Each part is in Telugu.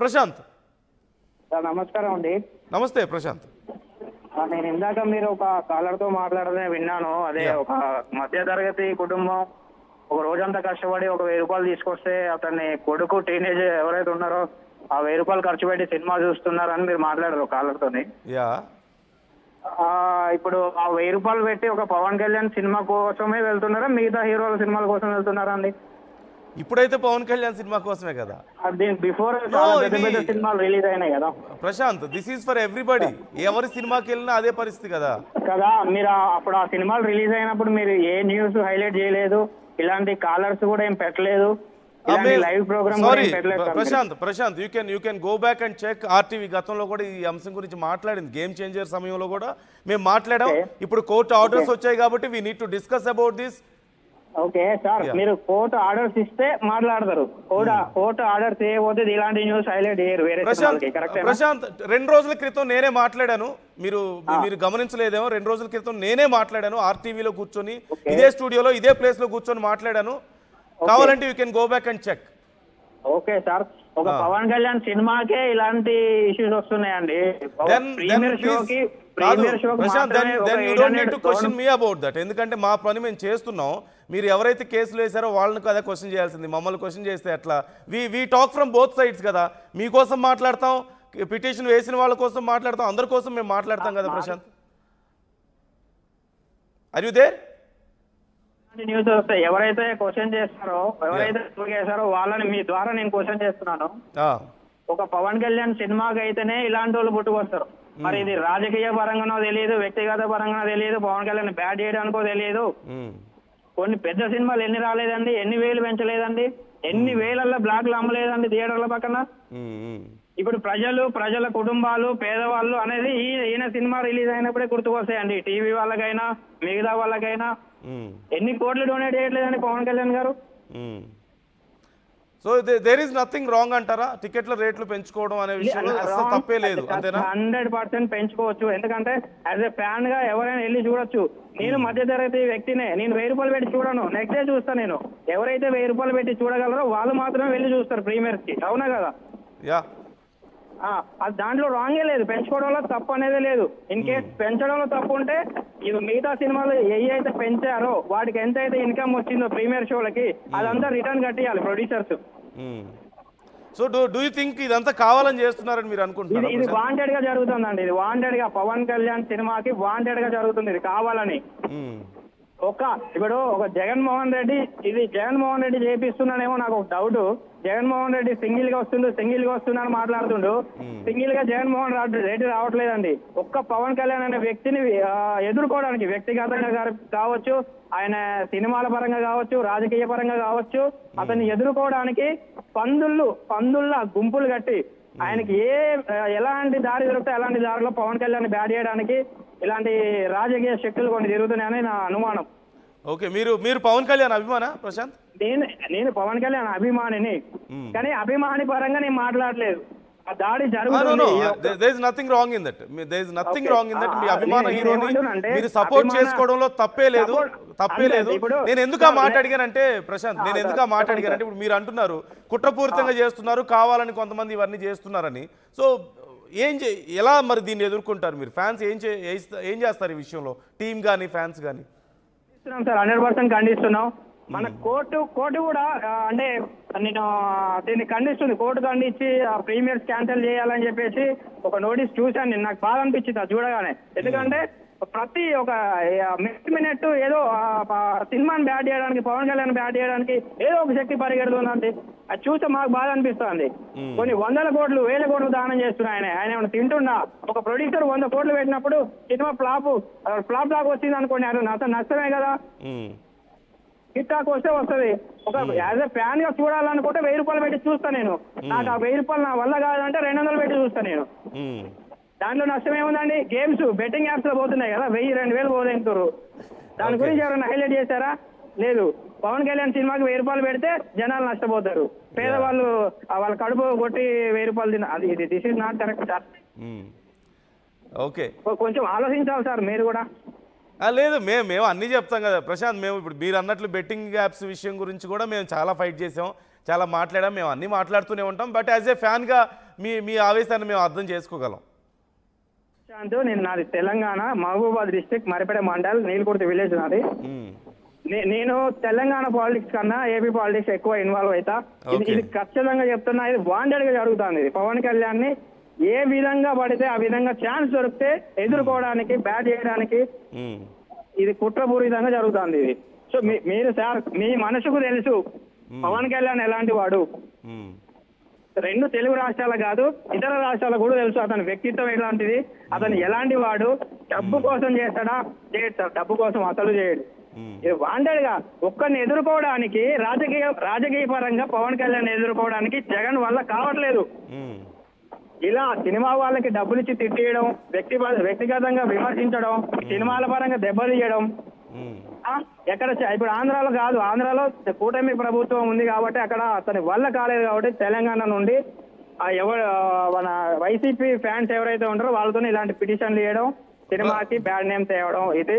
ప్రశాంత్ నమస్కారం అండి. నమస్తే ప్రశాంత్. నేను ఇందాక మీరు ఒక కాలర్తో మాట్లాడదే విన్నాను. అదే ఒక మధ్యతరగతి కుటుంబం ఒక రోజంతా కష్టపడి ఒక 1000 రూపాయలు తీసుకొస్తే అతన్ని కొడుకు టీనేజ్ ఎవరైతే ఉన్నారో ఆ 1000 రూపాయలు ఖర్చు పెట్టి సినిమా చూస్తున్నారని మీరు మాట్లాడారు కాలర్తోని. యా ఇప్పుడు ఆ 1000 రూపాయలు పెట్టి ఒక పవన్ కళ్యాణ్ సినిమా కోసమే వెళ్తున్నారా, మిగతా హీరోల సినిమాల కోసం వెళ్తున్నారా అండి? ఇప్పుడైతే పవన్ కళ్యాణ్ సినిమా కోసమే కదా. దీనికి బిఫోర్ పెద్ద పెద్ద సినిమాలు రిలీజ్ అయినాయి కదా Prashant. This is for everybody. ఎవరి సినిమాకి వెళ్ళినా అదే పరిస్థితి కదా. మీరు అప్పుడు ఆ సినిమాలు రిలీజ్ అయినప్పుడు మీరు ఏ న్యూస్ హైలైట్ చేయలేదు, ఇలాంటి కాలర్స్ కూడా ఏం పెట్టలేదు, live program Prashant you can go back and check. RTV గతంలో కూడా ఈ అంశం గురించి మాట్లాడింది. గేమ్ చేంజర్ సమయంలో కూడా మేము మాట్లాడాం. ఇప్పుడు కోర్టు ఆర్డర్స్ వచ్చాయి కాబట్టి we need to discuss about this. Okay sir, మీరు కోర్టు ఆర్డర్స్ ఇస్తే మాట్లాడతారు. కోర్టు ఆర్డర్స్ చేయకపోతే ఇలాంటి న్యూస్ హైలైట్ చేయరు. ప్రశాంత్ 2 రోజుల క్రితం నేనే మాట్లాడాను. మీరు గమనించలేదేమో. 2 రోజుల క్రితం నేనే మాట్లాడాను. ఆర్టీవీలో కూర్చొని ఇదే స్టూడియోలో ఇదే ప్లేస్ లో కూర్చొని మాట్లాడాను. కావాలంటే you can go back and check. Okay sir, ఒక పవన్ కళ్యాణ్ సినిమాకే ఇలాంటి ఇష్యూస్ వస్తున్నాయండి. ఎందుకంటే మా పని మేము చేస్తున్నాం. మీరు ఎవరైతే కేసులు వేశారో వాళ్ళని కదా క్వశ్చన్ చేయాల్సింది. మమ్మల్ని క్వశ్చన్ చేస్తే ఎట్లా? We talk from both sides కదా. మీకోసం మాట్లాడతాం, పిటిషన్ వేసిన వాళ్ళ కోసం మాట్లాడతాం, అందరి కోసం మేము మాట్లాడతాం కదా. Prashant, are you there? News వస్తాయి. ఎవరైతే క్వశ్చన్ చేస్తారో, ఎవరైతే చేశారో వాళ్ళని మీ ద్వారా నేను క్వశ్చన్ చేస్తున్నాను. ఒక పవన్ కళ్యాణ్ సినిమాకి అయితేనే ఇలాంటి వాళ్ళు పుట్టుకొస్తారు. మరి ఇది రాజకీయ పరంగానో తెలియదు, వ్యక్తిగత పరంగానో తెలియదు, పవన్ కళ్యాణ్ బ్యాట్ చేయడానికో తెలియదు. కొన్ని పెద్ద సినిమాలు ఎన్ని రాలేదండి, ఎన్ని వేలు పెంచలేదండి, ఎన్ని వేలల్లో బ్లాక్లు అమ్మలేదండి థియేటర్ల పక్కన. ఇప్పుడు ప్రజల కుటుంబాలు, పేదవాళ్ళు అనేది ఈయన సినిమా రిలీజ్ అయినప్పుడే గుర్తుకొస్తాయండి. టీవీ వాళ్ళకైనా మిగతా వాళ్ళకైనా. ఎన్ని కోట్లు డొనేట్ చేయట్లేదండి Pawan Kalyan garu. So there is nothing wrong అంటారా? టికెట్ల రేట్లు పెంచుకోవడం అనే విషయంలో అసలు తప్పే లేదు, అంతేనా? 100% పెంచుకోవచ్చు. ఎందుకంటే యాజ్ ఎ ఫ్యాన్ గా ఎవరైనా వెళ్ళి చూడొచ్చు. నేను మధ్యతరగతి వ్యక్తినే. నేను 1000 రూపాయలు పెట్టి చూడను, నెక్స్ట్ డే చూస్తాను. నేను ఎవరైతే 1000 రూపాయలు పెట్టి చూడగలరో వాళ్ళు మాత్రమే వెళ్ళి చూస్తారు ప్రీమియర్స్ కి. అవునా కదా? యా, దాంట్లో రాంగే లేదు. పెంచుకోవడంలో తప్పు అనేది లేదు. ఇన్ కేస్ పెంచడంలో తప్పు ఉంటే ఇవి మిగతా సినిమాలు ఏవైతే పెంచారో వాటికి ఎంత అయితే ఇన్కమ్ వచ్చిందో ప్రీమియర్ షోలకి అదంతా రిటర్న్ కట్టియాలి producers. So do you think ఇదంతా కావాలని చేస్తున్నారని మీరు అనుకుంటున్నారు? ఇది వాంటెడ్ గా జరుగుతుందండి. ఇది వాంటెడ్ గా పవన్ కళ్యాణ్ సినిమాకి వాంటెడ్ గా జరుగుతుంది. ఇది కావాలని. ఇప్పుడు ఒక జగన్మోహన్ రెడ్డి, ఇది జగన్మోహన్ రెడ్డి చేపిస్తున్నానేమో నాకు ఒక డౌట్. జగన్మోహన్ రెడ్డి సింగిల్ గా వస్తున్నా అని మాట్లాడుతుండు. సింగిల్ గా జగన్మోహన్ రెడ్డి రావట్లేదండి. ఒక్క పవన్ కళ్యాణ్ అనే వ్యక్తిని ఎదుర్కోవడానికి, వ్యక్తిగతంగా కావచ్చు, ఆయన సినిమాల పరంగా కావచ్చు, రాజకీయ పరంగా కావచ్చు, అతన్ని ఎదుర్కోవడానికి పందుల్ల గుంపులు కట్టి ఆయనకి ఎలాంటి దారి దొరికితే అలాంటి దారిలో పవన్ కళ్యాణ్ బ్యాట్ చేయడానికి ఇలాంటి రాజకీయ శక్తులు కొన్ని తిరుగుతున్నాయని నా అనుమానం. ఓకే, మీరు పవన్ కళ్యాణ్ అభిమాన ప్రశాంత్? నేను పవన్ కళ్యాణ్ అభిమానిని, కానీ అభిమాని పరంగా నేను మాట్లాడలేదు. ఆ దాడి జరుగుతుంది. there is nothing wrong in that. మీ అభిమాన హీరోని మీరు సపోర్ట్ చేసుకోవడంలో తప్పే లేదు. నేను ఎందుకు ఆ మాట అడిగానంటే ప్రశాంత్, ఇప్పుడు మీరు అంటున్నారు కుట్రపూరితంగా చేస్తున్నారు, కావాలని కొంతమంది ఇవన్నీ చేస్తున్నారని. సో ఎలా మరి దీన్ని ఎదుర్కొంటారు మీరు? ఫ్యాన్స్ ఏం చేస్తారు ఈ విషయంలో? టీమ్ కానీ ఫ్యాన్స్ కానీ? సార్ 100% ఖండిస్తున్నాం. మన కోర్టు కూడా అంటే నేను దీన్ని ఖండిస్తుంది. కోర్టు ఖండించి ప్రీమియర్స్ క్యాన్సిల్ చేయాలని చెప్పేసి ఒక నోటీస్ చూశాను. నేను నాకు బాధ అనిపించింది అది చూడగానే. ఎందుకంటే ప్రతి ఒక మినిట్ ఏదో సినిమాని బ్యాట్ చేయడానికి, పవన్ కళ్యాణ్ బ్యాట్ చేయడానికి ఏదో ఒక శక్తి పరిగెడుతుందండి. అది చూస్తే మాకు బాధ అనిపిస్తుంది. కొన్ని 100 కోట్లు 1000 కోట్లు దానం చేస్తున్నాయి. ఆయన ఏమైనా తింటున్నా? ఒక ప్రొడ్యూసర్ 100 కోట్లు పెట్టినప్పుడు సినిమా ఫ్లాప్ లాగా వచ్చింది అనుకోండి, అది నష్టమే కదా. హిట్ టాక్ వస్తే వస్తుంది. ఒక యాజ్ ఎ ఫ్యాన్ గా చూడాలనుకుంటే 1000 రూపాయలు పెట్టి చూస్తాను నేను. నాకు ఆ 1000 రూపాయలు నా వల్ల కాదంటే 200 పెట్టి చూస్తాను నేను. దాంట్లో నష్టం ఏముందండి? గేమ్స్ బెట్టింగ్ యాప్స్ లో పోతున్నాయి కదా, 1000-2000 పోతుంటారు. దాని గురించి ఎవరైనా హైలైట్ చేశారా? లేదు. పవన్ కళ్యాణ్ సినిమాకి 1000 రూపాయలు పెడితే జనాలు నష్టపోతారు. పేదవాళ్ళు వాళ్ళ కడుపు కొట్టి 1000 రూపాయలు తిన, this is not correct sir. Okay, కొంచెం ఆలోచించాలి సార్ మీరు కూడా. లేదు, మేము అన్నీ చెప్తాం కదా ప్రశాంత్. మేము ఇప్పుడు మీరు అన్నట్లు బెట్టింగ్ యాప్స్ విషయం గురించి కూడా మేము చాలా ఫైట్ చేసాం. చాలా మాట్లాడాం, మేము అన్నీ మాట్లాడుతూనే ఉంటాం. బట్ యాజ్ ఏ ఫ్యాన్గా మీ ఆవేశాన్ని మేము అర్థం చేసుకోగలం. నేను నాది తెలంగాణ, మహబూబాద్ డిస్ట్రిక్ట్, మరిపేట మండల్, నీలకుర్తి విలేజ్ నాది. నేను తెలంగాణ పాలిటిక్స్ కన్నా ఏపీ పాలిటిక్స్ ఎక్కువ ఇన్వాల్వ్ అవుతా. ఇది ఖచ్చితంగా చెప్తున్నా, ఇది వాంటెడ్ గా జరుగుతుంది. ఇది పవన్ కళ్యాణ్ ని ఏ విధంగా పడితే ఆ విధంగా ఛాన్స్ దొరికితే ఎదుర్కోవడానికి, బ్యాట్ చేయడానికి ఇది కుట్రపూరితంగా జరుగుతుంది ఇది. సో మీరు సార్, మీ మనసుకు తెలుసు పవన్ కళ్యాణ్ ఎలాంటి వాడు. 2 తెలుగు రాష్ట్రాలు కాదు, ఇతర రాష్ట్రాలకు కూడా తెలుసు అతని వ్యక్తిత్వం ఎలాంటిది, అతను ఎలాంటి వాడు. డబ్బు కోసం చేస్తాడా? చేయడు సార్, డబ్బు కోసం అసలు చేయడు. ఇది వాంటెడ్ గా ఒక్కరిని ఎదుర్కోవడానికి, రాజకీయ పరంగా పవన్ కళ్యాణ్ ఎదుర్కోవడానికి జగన్ వల్ల కావట్లేదు. ఇలా సినిమా వాళ్ళకి డబ్బులు ఇచ్చి తిట్టేయడం, వ్యక్తిగతంగా విమర్శించడం, సినిమాల పరంగా దెబ్బతీయడం. ఎక్కడ ఇప్పుడు ఆంధ్రాలో కాదు, ఆంధ్రాలో కూటమి ప్రభుత్వం ఉంది కాబట్టి అక్కడ అతని వల్ల కాలేదు కాబట్టి తెలంగాణ నుండి మన వైసీపీ ఫ్యాన్స్ ఎవరైతే ఉంటారో వాళ్ళతో ఇలాంటి పిటిషన్లు ఇవ్వడం, సినిమాకి బ్యాడ్ నేమ్ తేవడం. ఇది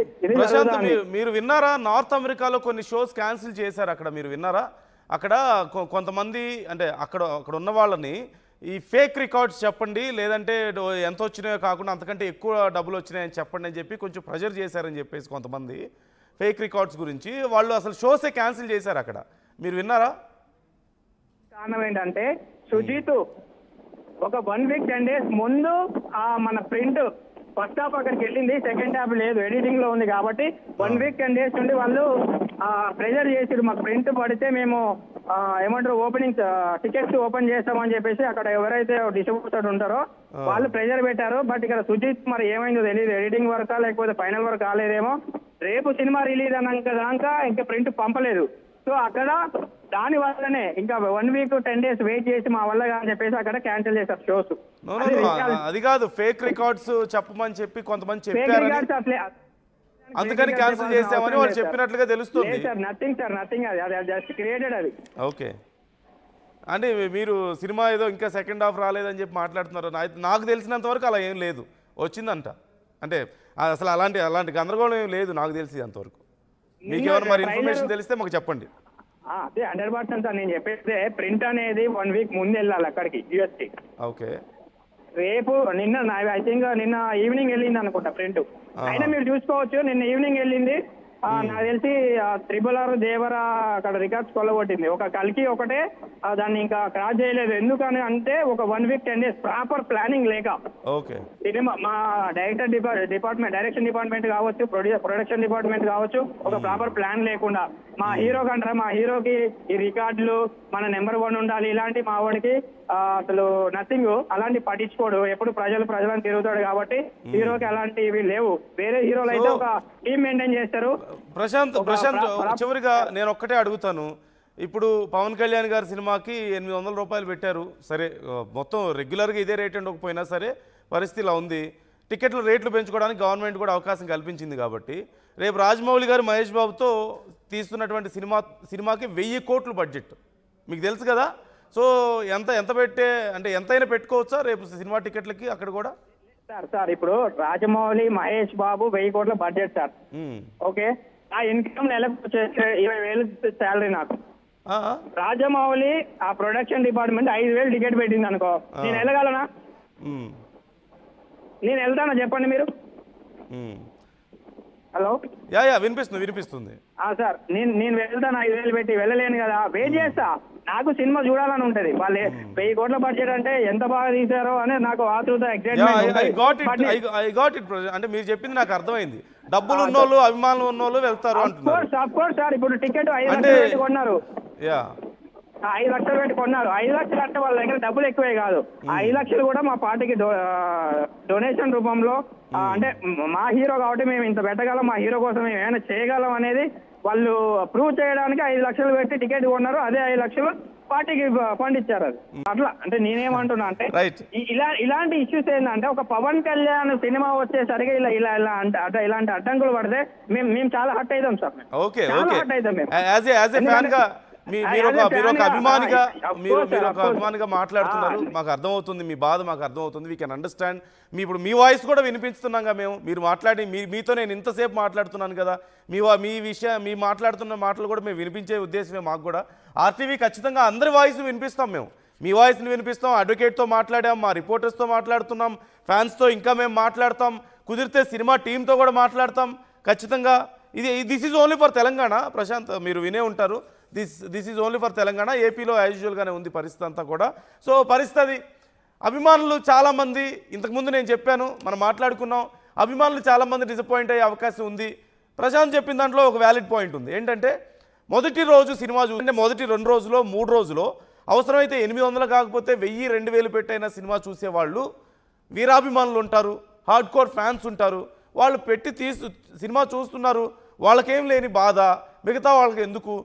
మీరు విన్నారా? నార్త్ అమెరికాలో కొన్ని షోస్ క్యాన్సిల్ చేశారు. అక్కడ మీరు విన్నారా? అక్కడ కొంతమంది అంటే అక్కడ ఉన్న వాళ్ళని ఈ ఫేక్ రికార్డ్స్ చెప్పండి, లేదంటే ఎంత వచ్చినాయో కాకుండా అంతకంటే ఎక్కువ డబ్బులు వచ్చినాయని చెప్పండి అని చెప్పి కొంచెం ప్రెజర్ చేశారని చెప్పేసి కొంతమంది ఫేక్ రికార్డ్స్ గురించి వాళ్ళు అసలు షోసే క్యాన్సిల్ చేశారు అక్కడ. మీరు విన్నారా? కారణం ఏంటంటే సుజీత్ ఒక 1 వీక్ 10 డేస్ ముందు మన ప్రింట్ ఫస్ట్ హాఫ్ అక్కడికి వెళ్ళింది, సెకండ్ హాఫ్ లేదు, ఎడిటింగ్ లో ఉంది కాబట్టి 1 వీక్ 10 డేస్ నుండి వాళ్ళు ప్రెజర్ చేసిరు. మాకు ప్రింట్ పడితే మేము ఏమంటారు ఓపెనింగ్ టికెట్స్ ఓపెన్ చేస్తామని చెప్పేసి అక్కడ ఎవరైతే డిస్ట్రిబ్యూటర్ ఉంటారో వాళ్ళు ప్రెజర్ పెట్టారు. బట్ ఇక్కడ సుజిత్ మరి ఏమైందో తెలియదు, ఎడిటింగ్ వర్కా లేకపోతే ఫైనల్ వర్క్ కాలేదేమో. రేపు సినిమా రిలీజ్ అన్నాక ఇంకా ప్రింట్ పంపలేదు. సో అక్కడ దాని వల్లనే ఇంకా 1 వీక్ 10 డేస్ వెయిట్ చేసి మా వల్ల అని చెప్పేసి అక్కడ క్యాన్సిల్ చేశారు షోస్. అది కాదు, ఫేక్ రికార్డ్స్ చెప్పమని చెప్పి కొంతమంది చెప్పారు, అందుకని క్యాన్సిల్ చేసామని వాళ్ళు చెప్పినట్లుగా తెలుస్తుంది. ఓకే, అంటే మీరు సినిమా ఏదో ఇంకా సెకండ్ హాఫ్ రాలేదని చెప్పి మాట్లాడుతున్నారు. నాకు తెలిసినంత వరకు అలా ఏం లేదు, వచ్చిందంట. అంటే అసలు అలాంటి గందరగోళం ఏం లేదు నాకు తెలిసి అంతవరకు. మీకు ఏమైనా మరి ఇన్ఫర్మేషన్ తెలిస్తే మాకు చెప్పండి. అదే 100% సార్, నేను చెప్పేస్తే ప్రింట్ అనేది 1 వీక్ ముందు వెళ్ళాలి అక్కడికి యూఎస్కి. ఓకే, రేపు ఐ థింక్ నిన్న ఈవినింగ్ వెళ్ళింది అనుకుంటా ప్రింట్. అయినా మీరు చూసుకోవచ్చు, నిన్న ఈవినింగ్ వెళ్ళింది. నాకు తెలిసి RRR దేవరా అక్కడ రికార్డ్స్ కొల్లగొట్టింది. ఒక కల్కి ఒకటే దాన్ని ఇంకా క్రాస్ చేయలేదు. ఎందుకని అంటే ఒక 1 వీక్ 10 డేస్ ప్రాపర్ ప్లానింగ్ లేక. సినిమా మా డైరెక్షన్ డిపార్ట్మెంట్ కావచ్చు, ప్రొడక్షన్ డిపార్ట్మెంట్ కావచ్చు, ఒక ప్రాపర్ ప్లాన్ లేకుండా మా హీరో కంటారా, మా హీరోకి ఈ రికార్డులు మన నెంబర్ 1 ఉండాలి, ఇలాంటి మా వాడికి అసలు నథింగ్, అలాంటి పట్టించుకోడు. ఎప్పుడు ప్రజలను తిరుగుతాడు కాబట్టి హీరోకి అలాంటివి లేవు. వేరే హీరోలు అయితే ఒక టీమ్ మెయింటైన్ చేస్తారు. ప్రశాంత్, చివరిగా నేను ఒక్కటే అడుగుతాను. ఇప్పుడు పవన్ కళ్యాణ్ గారి సినిమాకి 800 రూపాయలు పెట్టారు, సరే మొత్తం రెగ్యులర్గా ఇదే రేట్ ఉండకపోయినా సరే పరిస్థితి ఇలా ఉంది. టికెట్ల రేట్లు పెంచుకోవడానికి గవర్నమెంట్ కూడా అవకాశం కల్పించింది కాబట్టి రేపు రాజమౌళి గారు మహేష్ బాబుతో తీస్తున్నటువంటి సినిమాకి 1000 కోట్లు బడ్జెట్ మీకు తెలుసు కదా. సో ఎంత పెట్టే అంటే ఎంతైనా పెట్టుకోవచ్చా రేపు సినిమా టికెట్లకి అక్కడ కూడా? సార్ ఇప్పుడు రాజమౌళి మహేష్ బాబు 1000 కోట్ల బడ్జెట్ సార్. ఓకే, ఆ ఇన్కమ్ నెలకు 20,000 శాలరీ నాకు. రాజమౌళి ఆ ప్రొడక్షన్ డిపార్ట్మెంట్ 5,000 టికెట్ పెట్టింది అనుకో, నేను వెళ్ళగలనా? నేను వెళ్తానా చెప్పండి మీరు? హలో, వినిపిస్తుంది సార్. నేను వెళ్తాను 5,000 పెట్టి, వెళ్ళలేను కదా, వెయిట్ చేస్తా. నాకు సినిమా చూడాలని ఉంటది. వాళ్ళు 1000 కోట్ల బడ్జెట్ అంటే ఎంత బాగా తీసారో అని నాకు ఆతృత, ఎక్సైట్మెంట్. అంటే మీరు చెప్పింది నాకు అర్థమైంది. డబ్బులు ఉన్నోళ్ళు, అభిమానులు ఉన్నోళ్ళు వెళ్తారు అంటున్నారు. సార్ ఇప్పుడు టికెట్ 5 లక్షలు పెట్టి కొన్నారు, 5 లక్షలు పెట్టి కొన్నారు. 5 లక్షలు అంటే వాళ్ళ దగ్గర డబ్బులు ఎక్కువే కాదు. 5 లక్షలు కూడా మా పార్టీకి డొనేషన్ రూపంలో, అంటే మా హీరో కాబట్టి మేము ఇంత పెట్టగలం, మా హీరో కోసం మేము ఏమైనా చేయగలం అనేది వాళ్ళు ప్రూవ్ చేయడానికి 5 లక్షలు పెట్టి టికెట్ కొన్నారు. అదే 5 లక్షలు పార్టీకి ఫండ్ ఇచ్చారు. అది అట్లా. అంటే నేనేమంటున్నా అంటే ఇలాంటి ఇష్యూస్ ఏంటంటే ఒక పవన్ కళ్యాణ్ సినిమా వచ్చేసరికి ఇలాంటి అడ్డంకులు పడితే మేము చాలా హర్ట్ అవుతాం సార్. ఓకే, హర్ట్ అవుతాం మేము. మీరు ఒక అభిమానిగా మాట్లాడుతున్నారు. మాకు అర్థమవుతుంది మీ బాధ, మాకు అర్థమవుతుంది. We can understand. Me voice కూడా వినిపిస్తున్నాగా మేము. మీరు మాట్లాడి మీతో నేను ఇంతసేపు మాట్లాడుతున్నాను కదా, మీ మాట్లాడుతున్న మాటలు కూడా మేము వినిపించే ఉద్దేశమే మాకు కూడా. ఆర్టీవీ ఖచ్చితంగా అందరి వాయిస్ వినిపిస్తాం మేము. మీ వాయిస్ని వినిపిస్తాం, అడ్వకేట్తో మాట్లాడాం, మా రిపోర్టర్స్తో మాట్లాడుతున్నాం, ఫ్యాన్స్తో ఇంకా మేము మాట్లాడతాం, కుదిరితే సినిమా టీంతో కూడా మాట్లాడతాం ఖచ్చితంగా. This is only for Telangana. Prashant, మీరు వినే ఉంటారు, this is only for Telangana. ఏపీలో యాజ్ యూజువల్గానే ఉంది పరిస్థితి అంతా కూడా. సో పరిస్థితి అభిమానులు చాలామంది, ఇంతకుముందు నేను చెప్పాను, మనం మాట్లాడుకున్నాం, అభిమానులు చాలామంది డిసప్పాయింట్ అయ్యే అవకాశం ఉంది. ప్రశాంత్ చెప్పిన దాంట్లో ఒక వ్యాలిడ్ పాయింట్ ఉంది. ఏంటంటే మొదటి రోజు సినిమా చూస్తే మొదటి 2 రోజులో 3 రోజులో అవసరమైతే 800 కాకపోతే 1000, 2000 పెట్టైనా సినిమా చూసేవాళ్ళు వీరాభిమానులు ఉంటారు, హార్డ్ కోర్ ఫ్యాన్స్ ఉంటారు. వాళ్ళు పెట్టి సినిమా చూస్తున్నారు, వాళ్ళకేం లేని బాధ మిగతా వాళ్ళకి ఎందుకు?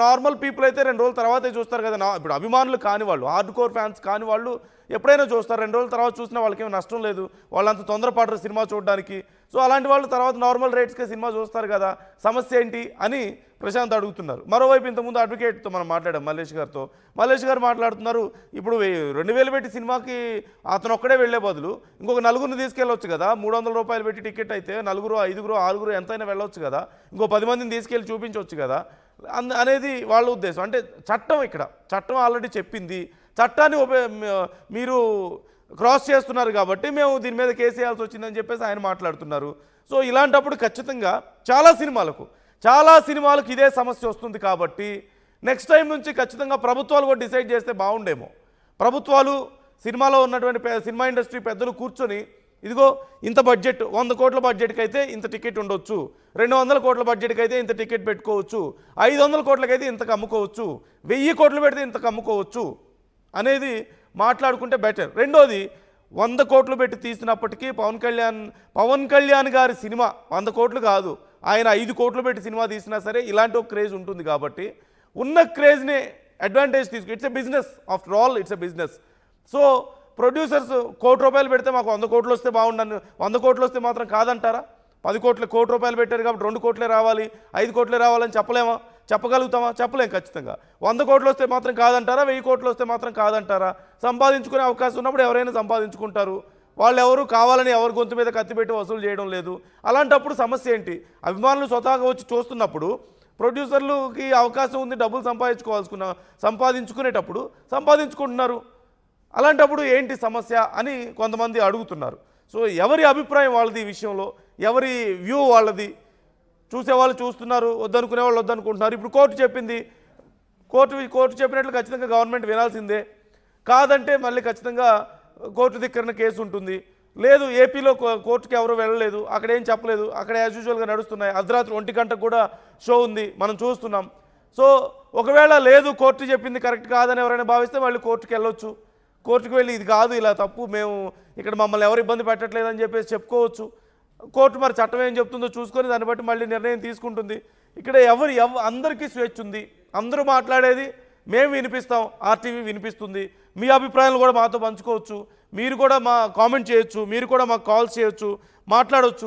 నార్మల్ పీపుల్ అయితే 2 రోజుల తర్వాతే చూస్తారు కదా. ఇప్పుడు అభిమానులు కాని వాళ్ళు, హార్డ్ కోర్ ఫ్యాన్స్ కాని వాళ్ళు ఎప్పుడైనా చూస్తారు. 2 రోజుల తర్వాత చూసినా వాళ్ళకేం నష్టం లేదు, వాళ్ళంత తొందరపడరు సినిమా చూడడానికి. సో అలాంటి వాళ్ళు తర్వాత నార్మల్ రేట్స్కే సినిమా చూస్తారు కదా, సమస్య ఏంటి అని ప్రశాంత్ అడుగుతున్నారు. మరోవైపు ఇంతకుముందు అడ్వకేట్తో మనం మాట్లాడాం, మల్లేష్ గారితో. మల్లేష్ గారు మాట్లాడుతున్నారు, ఇప్పుడు 2000 పెట్టి సినిమాకి అతను ఒక్కడే వెళ్లే బదులు ఇంకొక 4 తీసుకెళ్ళొచ్చు కదా. 300 రూపాయలు పెట్టి టికెట్ అయితే 4, 5, 6 ఎంతైనా వెళ్ళొచ్చు కదా, ఇంకో 10 మందిని తీసుకెళ్ళి చూపించవచ్చు కదా అనేది వాళ్ళ ఉద్దేశం. అంటే చట్టం ఆల్రెడీ చెప్పింది, చట్టాన్ని మీరు క్రాస్ చేస్తున్నారు కాబట్టి మేము దీని మీద కేసు వేయాల్సి వచ్చిందని చెప్పేసి ఆయన మాట్లాడుతున్నారు. సో ఇలాంటప్పుడు ఖచ్చితంగా చాలా సినిమాలకు ఇదే సమస్య వస్తుంది. కాబట్టి నెక్స్ట్ టైం నుంచి ఖచ్చితంగా ప్రభుత్వాలు కూడా డిసైడ్ చేస్తే బాగుండేమో. ప్రభుత్వాలు సినిమాలో ఉన్నటువంటి సినిమా ఇండస్ట్రీ పెద్దలు కూర్చొని, ఇదిగో ఇంత బడ్జెట్, 100 కోట్ల బడ్జెట్కి అయితే ఇంత టికెట్ ఉండొచ్చు, 200 కోట్ల బడ్జెట్కి అయితే ఇంత టికెట్ పెట్టుకోవచ్చు, 500 కోట్లకైతే ఇంతకు అమ్ముకోవచ్చు, 1000 కోట్లు పెడితే ఇంతకు అమ్ముకోవచ్చు అనేది మాట్లాడుకుంటే బెటర్. రెండోది, 100 కోట్లు పెట్టి తీసినప్పటికీ పవన్ కళ్యాణ్ గారి సినిమా 100 కోట్లు కాదు, ఆయన 5 కోట్లు పెట్టి సినిమా తీసినా సరే ఇలాంటి ఒక క్రేజ్ ఉంటుంది. కాబట్టి ఉన్న క్రేజ్ని అడ్వాంటేజ్ తీసుకు, it's a business, after all it's a business. So producers 1 కోటి రూపాయలు పెడితే మాకు 100 కోట్లు వస్తే బాగుండను, 100 కోట్లు వస్తే మాత్రం కాదంటారా? 10 కోట్లు 1 కోటి రూపాయలు పెట్టారు కాబట్టి 2 కోట్లే రావాలి, 5 కోట్లే రావాలని చెప్పగలుగుతామా? చెప్పలేం. ఖచ్చితంగా 100 కోట్లు వస్తే మాత్రం కాదంటారా? 1000 కోట్లు వస్తే మాత్రం కాదంటారా? సంపాదించుకునే అవకాశం ఉన్నప్పుడు ఎవరైనా సంపాదించుకుంటారు. వాళ్ళు ఎవరు కావాలని ఎవరి గొంతు మీద కత్తిపెట్టి వసూలు చేయడం లేదు. అలాంటప్పుడు సమస్య ఏంటి? అభిమానులు స్వతహాగా వచ్చి చూస్తున్నప్పుడు ప్రొడ్యూసర్లకి అవకాశం ఉంది, డబ్బులు సంపాదించుకునేటప్పుడు సంపాదించుకుంటున్నారు. అలాంటప్పుడు ఏంటి సమస్య అని కొంతమంది అడుగుతున్నారు. సో ఎవరి అభిప్రాయం వాళ్ళది ఈ విషయంలో, ఎవరి వ్యూ వాళ్ళది. చూసేవాళ్ళు చూస్తున్నారు, వద్దనుకునే వాళ్ళు వద్దనుకుంటున్నారు. ఇప్పుడు కోర్టు చెప్పింది, కోర్టు చెప్పినట్లు ఖచ్చితంగా గవర్నమెంట్ వినాల్సిందే. కాదంటే మళ్ళీ ఖచ్చితంగా కోర్టు ధిక్కరణ కేసు ఉంటుంది. లేదు, ఏపీలో కోర్టుకి ఎవరు వెళ్ళలేదు, అక్కడ ఏం చెప్పలేదు, అక్కడ యాజ్ యూజువల్గా నడుస్తున్నాయి. అర్ధరాత్రి 1 గంటకు కూడా షో ఉంది, మనం చూస్తున్నాం. సో ఒకవేళ లేదు, కోర్టు చెప్పింది కరెక్ట్ కాదని ఎవరైనా భావిస్తే వాళ్ళు కోర్టుకి వెళ్ళొచ్చు. కోర్టుకు వెళ్ళి ఇది కాదు, ఇలా తప్పు, మేము ఇక్కడ మమ్మల్ని ఎవరు ఇబ్బంది పెట్టట్లేదని చెప్పేసి చెప్పుకోవచ్చు. కోర్టు మరి చట్టం ఏం చెప్తుందో చూసుకొని దాన్ని బట్టి మళ్ళీ నిర్ణయం తీసుకుంటుంది. ఇక్కడ అందరికీ స్వేచ్ఛ ఉంది, అందరూ మాట్లాడేది మేము వినిపిస్తాం, ఆర్టీవీ వినిపిస్తుంది. మీ అభిప్రాయాలు కూడా మాతో పంచుకోవచ్చు, మీరు కూడా మా కామెంట్ చేయొచ్చు, మీరు కూడా మాకు కాల్స్ చేయొచ్చు, మాట్లాడవచ్చు.